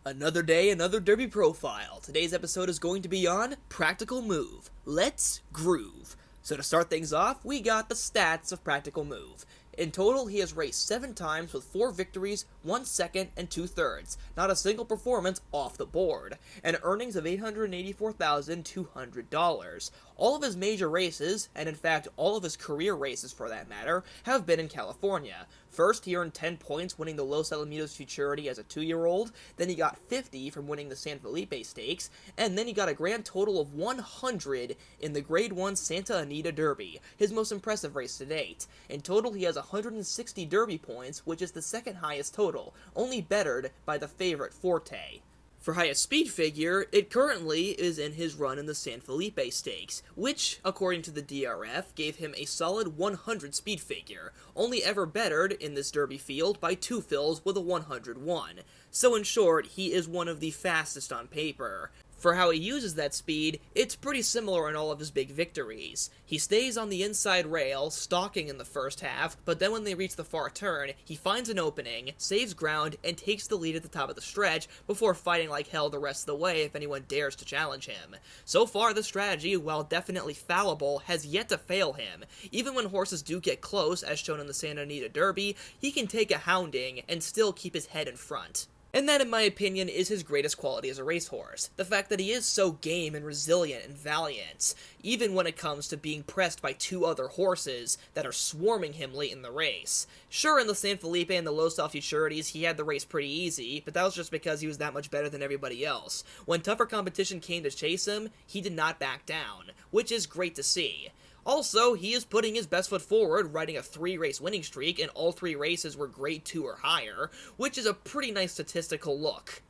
Another day, another Derby profile. Today's episode is going to be on Practical Move. Let's groove. So to start things off, we got the stats of Practical Move. In total, he has raced 7 times with 4 victories, 1 second, and 2/3. Not a single performance off the board. And earnings of $884,200. All of his major races, and in fact all of his career races for that matter, have been in California. First, he earned 10 points winning the Los Alamitos Futurity as a 2-year-old, then he got 50 from winning the San Felipe Stakes, and then he got a grand total of 100 in the Grade 1 Santa Anita Derby, his most impressive race to date. In total, he has 160 Derby points, which is the second highest total, only bettered by the favorite Forte. For highest speed figure, it currently is in his run in the San Felipe Stakes, which, according to the DRF, gave him a solid 100 speed figure, only ever bettered in this Derby field by 2 fills with a 101. So in short, he is one of the fastest on paper. For how he uses that speed, it's pretty similar in all of his big victories. He stays on the inside rail, stalking in the first half, but then when they reach the far turn, he finds an opening, saves ground, and takes the lead at the top of the stretch before fighting like hell the rest of the way if anyone dares to challenge him. So far, this strategy, while definitely fallible, has yet to fail him. Even when horses do get close, as shown in the Santa Anita Derby, he can take a hounding and still keep his head in front. And that, in my opinion, is his greatest quality as a racehorse. The fact that he is so game and resilient and valiant, even when it comes to being pressed by 2 other horses that are swarming him late in the race. Sure, in the San Felipe and the Los Al Futurities, he had the race pretty easy, but that was just because he was that much better than everybody else. When tougher competition came to chase him, he did not back down, which is great to see. Also, he is putting his best foot forward, riding a 3-race winning streak, and all 3 races were grade 2 or higher, which is a pretty nice statistical look.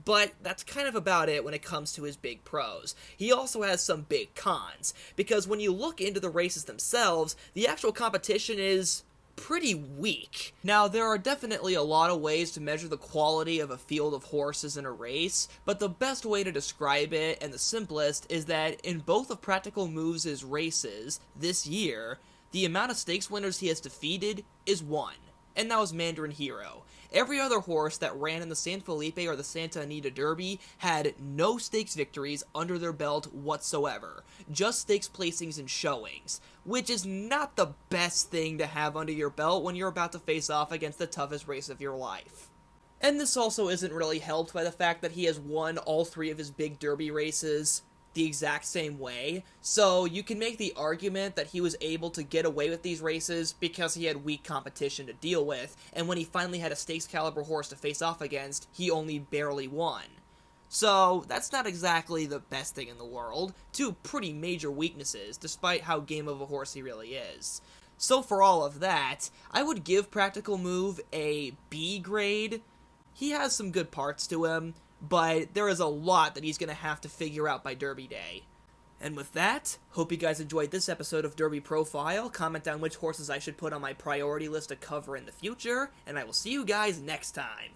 But that's kind of about it when it comes to his big pros. He also has some big cons, because when you look into the races themselves, the actual competition is pretty weak. Now, there are definitely a lot of ways to measure the quality of a field of horses in a race, but the best way to describe it, and the simplest, is that in both of Practical Moves' races this year, the amount of stakes winners he has defeated is 1, and that was Mandarin Hero. Every other horse that ran in the San Felipe or the Santa Anita Derby had no stakes victories under their belt whatsoever, just stakes placings and showings, which is not the best thing to have under your belt when you're about to face off against the toughest race of your life. And this also isn't really helped by the fact that he has won all 3 of his big Derby races the exact same way, so you can make the argument that he was able to get away with these races because he had weak competition to deal with, and when he finally had a stakes caliber horse to face off against, he only barely won. So, that's not exactly the best thing in the world, 2 pretty major weaknesses, despite how game of a horse he really is. So for all of that, I would give Practical Move a B grade. He has some good parts to him, but there is a lot that he's going to have to figure out by Derby Day. And with that, hope you guys enjoyed this episode of Derby Profile. Comment down which horses I should put on my priority list to cover in the future, and I will see you guys next time.